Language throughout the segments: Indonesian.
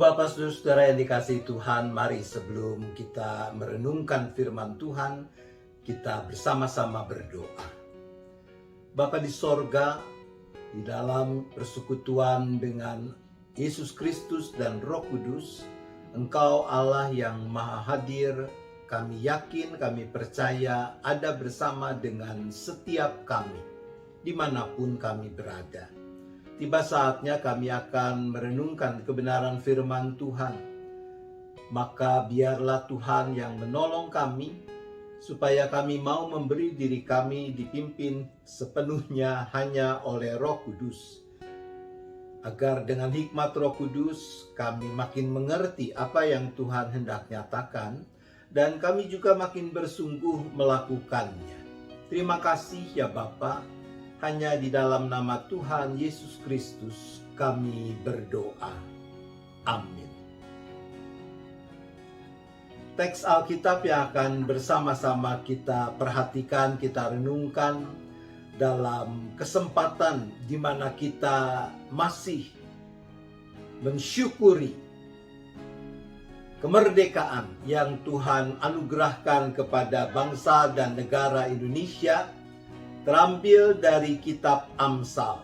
Bapak Saudara yang dikasihi Tuhan, mari sebelum kita merenungkan firman Tuhan, kita bersama-sama berdoa. Bapa di sorga, di dalam persekutuan dengan Yesus Kristus dan Roh Kudus, Engkau Allah yang Maha Hadir, kami yakin, kami percaya ada bersama dengan setiap kami, dimanapun kami berada. Tiba saatnya kami akan merenungkan kebenaran firman Tuhan. Maka biarlah Tuhan yang menolong kami, supaya kami mau memberi diri kami dipimpin sepenuhnya hanya oleh Roh Kudus. Agar dengan hikmat Roh Kudus kami makin mengerti apa yang Tuhan hendak nyatakan, dan kami juga makin bersungguh melakukannya. Terima kasih ya Bapa. Hanya di dalam nama Tuhan Yesus Kristus kami berdoa. Amin. Teks Alkitab yang akan bersama-sama kita perhatikan, kita renungkan dalam kesempatan di mana kita masih mensyukuri kemerdekaan yang Tuhan anugerahkan kepada bangsa dan negara Indonesia, terambil dari kitab Amsal.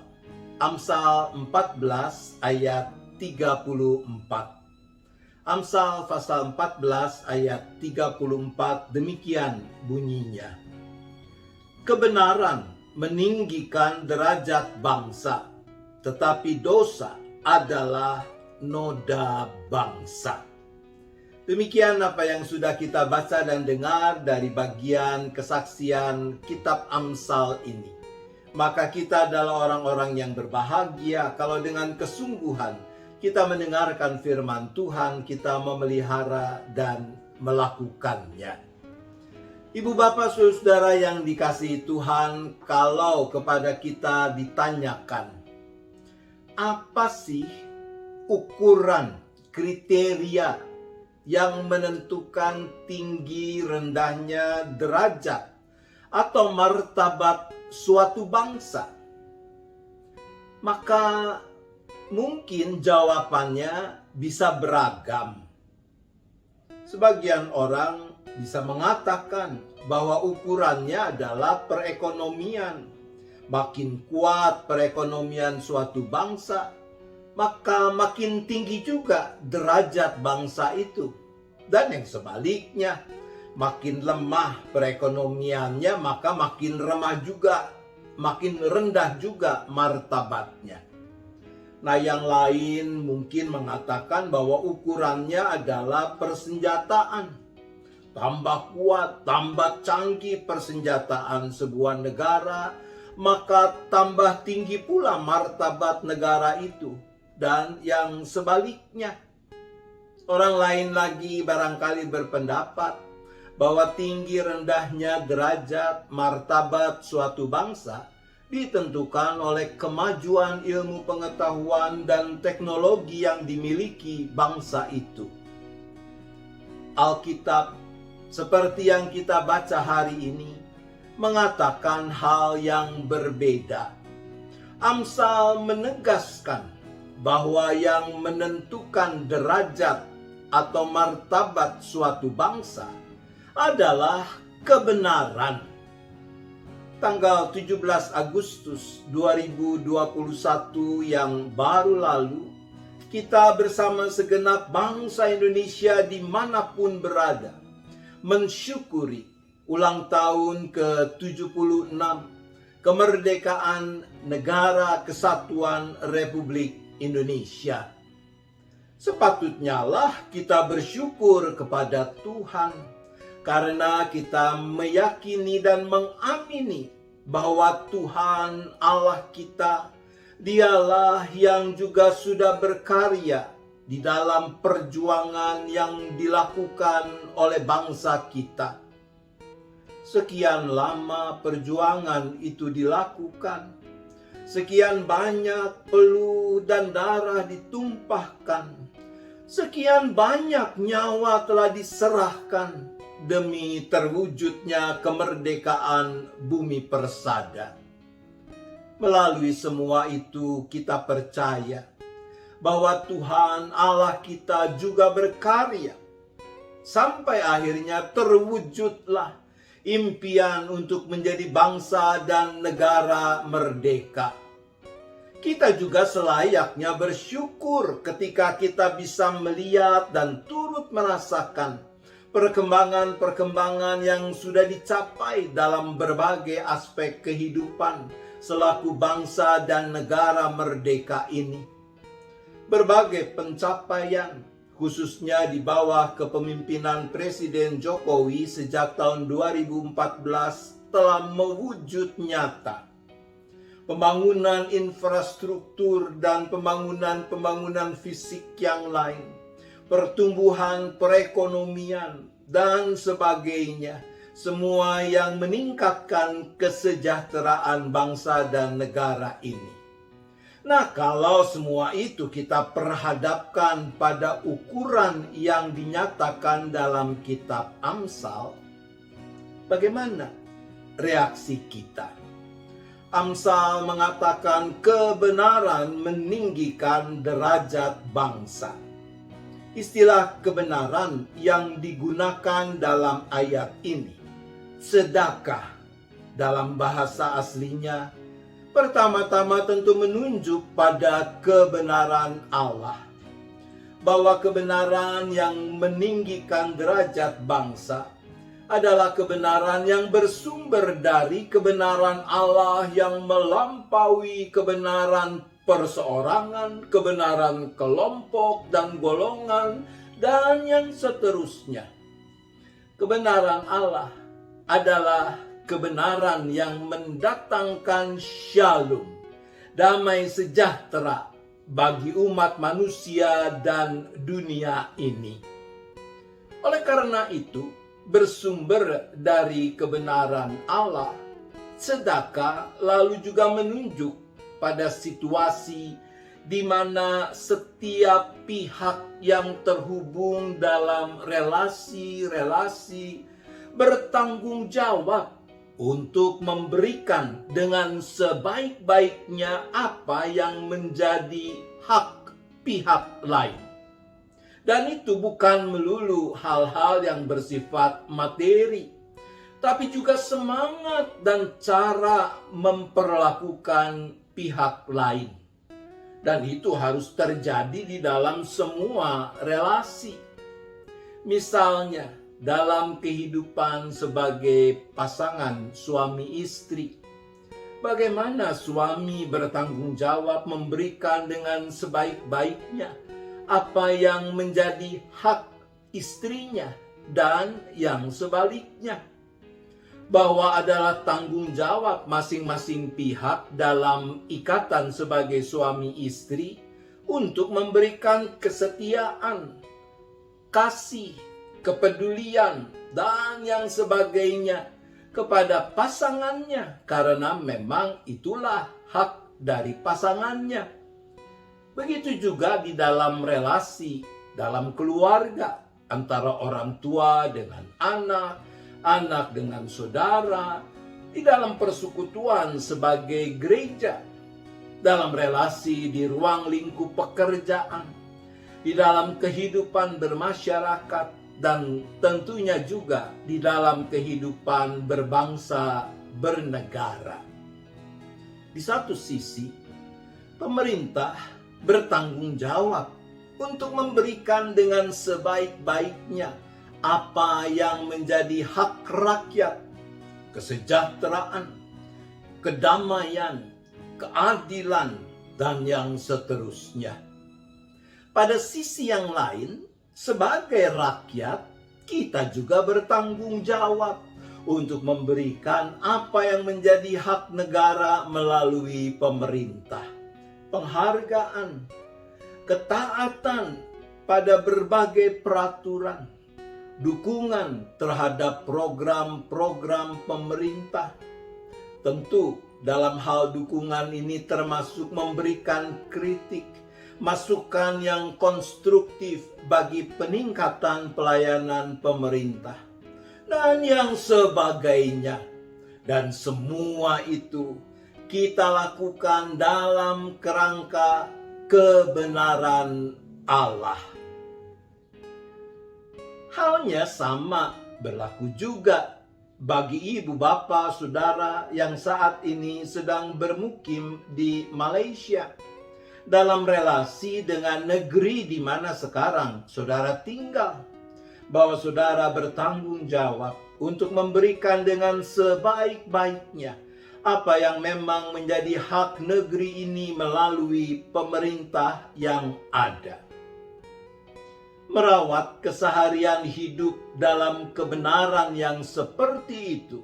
Amsal 14 ayat 34. Amsal pasal 14 ayat 34 demikian bunyinya. Kebenaran meninggikan derajat bangsa, tetapi dosa adalah noda bangsa. Demikian apa yang sudah kita baca dan dengar dari bagian kesaksian kitab Amsal ini. Maka kita adalah orang-orang yang berbahagia kalau dengan kesungguhan kita mendengarkan firman Tuhan, kita memelihara dan melakukannya. Ibu bapak saudara yang dikasihi Tuhan, kalau kepada kita ditanyakan, apa sih ukuran, kriteria yang menentukan tinggi rendahnya derajat atau martabat suatu bangsa? Maka mungkin jawabannya bisa beragam. Sebagian orang bisa mengatakan bahwa ukurannya adalah perekonomian. Makin kuat perekonomian suatu bangsa, maka makin tinggi juga derajat bangsa itu. Dan yang sebaliknya, makin lemah perekonomiannya, maka makin remah juga, makin rendah juga martabatnya. Nah, yang lain mungkin mengatakan bahwa ukurannya adalah persenjataan. Tambah kuat, tambah canggih persenjataan sebuah negara, maka tambah tinggi pula martabat negara itu. Dan yang sebaliknya, orang lain lagi barangkali berpendapat bahwa tinggi rendahnya derajat martabat suatu bangsa ditentukan oleh kemajuan ilmu pengetahuan dan teknologi yang dimiliki bangsa itu. Alkitab seperti yang kita baca hari ini mengatakan hal yang berbeda. Amsal menegaskan bahwa yang menentukan derajat atau martabat suatu bangsa adalah kebenaran. Tanggal 17 Agustus 2021 yang baru lalu, kita bersama segenap bangsa Indonesia dimanapun berada, mensyukuri ulang tahun ke-76 kemerdekaan Negara Kesatuan Republik Indonesia. Sepatutnya lah kita bersyukur kepada Tuhan karena kita meyakini dan mengamini bahwa Tuhan Allah kita, Dialah yang juga sudah berkarya di dalam perjuangan yang dilakukan oleh bangsa kita. Sekian lama perjuangan itu dilakukan. Sekian banyak peluh dan darah ditumpahkan. Sekian banyak nyawa telah diserahkan demi terwujudnya kemerdekaan bumi persada. Melalui semua itu kita percaya bahwa Tuhan Allah kita juga berkarya sampai akhirnya terwujudlah impian untuk menjadi bangsa dan negara merdeka. Kita juga selayaknya bersyukur ketika kita bisa melihat dan turut merasakan perkembangan-perkembangan yang sudah dicapai dalam berbagai aspek kehidupan selaku bangsa dan negara merdeka ini. Berbagai pencapaian, khususnya di bawah kepemimpinan Presiden Jokowi sejak tahun 2014 telah mewujud nyata. Pembangunan infrastruktur dan pembangunan fisik yang lain, pertumbuhan perekonomian, dan sebagainya, semua yang meningkatkan kesejahteraan bangsa dan negara ini. Nah, kalau semua itu kita perhadapkan pada ukuran yang dinyatakan dalam kitab Amsal, bagaimana reaksi kita? Amsal mengatakan kebenaran meninggikan derajat bangsa. Istilah kebenaran yang digunakan dalam ayat ini, sedekah, dalam bahasa aslinya, pertama-tama tentu menunjuk pada kebenaran Allah. Bahwa kebenaran yang meninggikan derajat bangsa adalah kebenaran yang bersumber dari kebenaran Allah yang melampaui kebenaran perseorangan, kebenaran kelompok dan golongan, dan yang seterusnya. Kebenaran Allah adalah kebenaran yang mendatangkan shalom, damai sejahtera bagi umat manusia dan dunia ini. Oleh karena itu, bersumber dari kebenaran Allah, sedekah lalu juga menunjuk pada situasi di mana setiap pihak yang terhubung dalam relasi-relasi bertanggung jawab untuk memberikan dengan sebaik-baiknya apa yang menjadi hak pihak lain. Dan itu bukan melulu hal-hal yang bersifat materi, tapi juga semangat dan cara memperlakukan pihak lain. Dan itu harus terjadi di dalam semua relasi. Misalnya, dalam kehidupan sebagai pasangan suami istri, bagaimana suami bertanggung jawab memberikan dengan sebaik-baiknya apa yang menjadi hak istrinya, dan yang sebaliknya, bahwa adalah tanggung jawab masing-masing pihak dalam ikatan sebagai suami istri untuk memberikan kesetiaan, kasih, kepedulian, dan yang sebagainya kepada pasangannya, karena memang itulah hak dari pasangannya. Begitu juga di dalam relasi, dalam keluarga, antara orang tua dengan anak, anak dengan saudara, di dalam persekutuan sebagai gereja, dalam relasi di ruang lingkup pekerjaan, di dalam kehidupan bermasyarakat, dan tentunya juga di dalam kehidupan berbangsa bernegara. Di satu sisi, pemerintah bertanggung jawab untuk memberikan dengan sebaik-baiknya apa yang menjadi hak rakyat, kesejahteraan, kedamaian, keadilan, dan yang seterusnya. Pada sisi yang lain, sebagai rakyat, kita juga bertanggung jawab untuk memberikan apa yang menjadi hak negara melalui pemerintah. Penghargaan, ketaatan pada berbagai peraturan, dukungan terhadap program-program pemerintah. Tentu dalam hal dukungan ini termasuk memberikan kritik, masukan yang konstruktif bagi peningkatan pelayanan pemerintah, dan yang sebagainya. Dan semua itu kita lakukan dalam kerangka kebenaran Allah. Halnya sama berlaku juga bagi ibu bapa saudara yang saat ini sedang bermukim di Malaysia dalam relasi dengan negeri di mana sekarang saudara tinggal, bahwa saudara bertanggung jawab untuk memberikan dengan sebaik-baiknya apa yang memang menjadi hak negeri ini melalui pemerintah yang ada. Merawat keseharian hidup dalam kebenaran yang seperti itu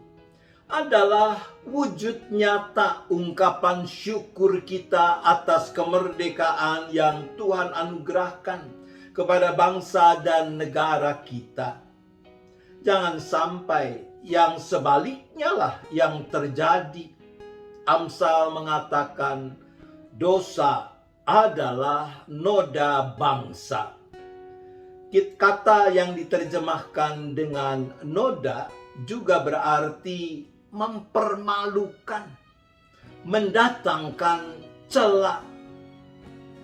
adalah wujud nyata ungkapan syukur kita atas kemerdekaan yang Tuhan anugerahkan kepada bangsa dan negara kita. Jangan sampai yang sebaliknya lah yang terjadi. Amsal mengatakan dosa adalah noda bangsa. Kata yang diterjemahkan dengan noda juga berarti mempermalukan, mendatangkan cela.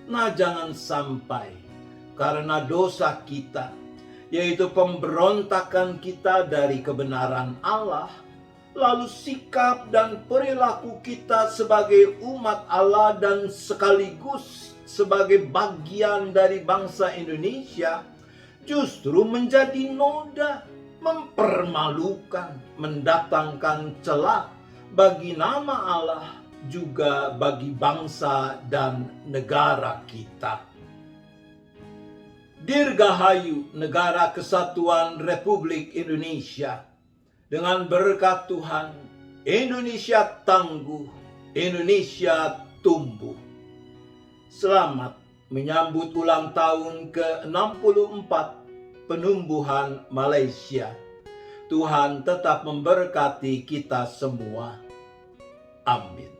Nah, jangan sampai karena dosa kita, yaitu pemberontakan kita dari kebenaran Allah, lalu sikap dan perilaku kita sebagai umat Allah dan sekaligus sebagai bagian dari bangsa Indonesia justru menjadi noda, mempermalukan, mendatangkan cela bagi nama Allah, juga bagi bangsa dan negara kita. Dirgahayu Negara Kesatuan Republik Indonesia. Dengan berkat Tuhan, Indonesia tangguh, Indonesia tumbuh. Selamat menyambut ulang tahun ke-64 penumbuhan Malaysia. Tuhan tetap memberkati kita semua. Amin.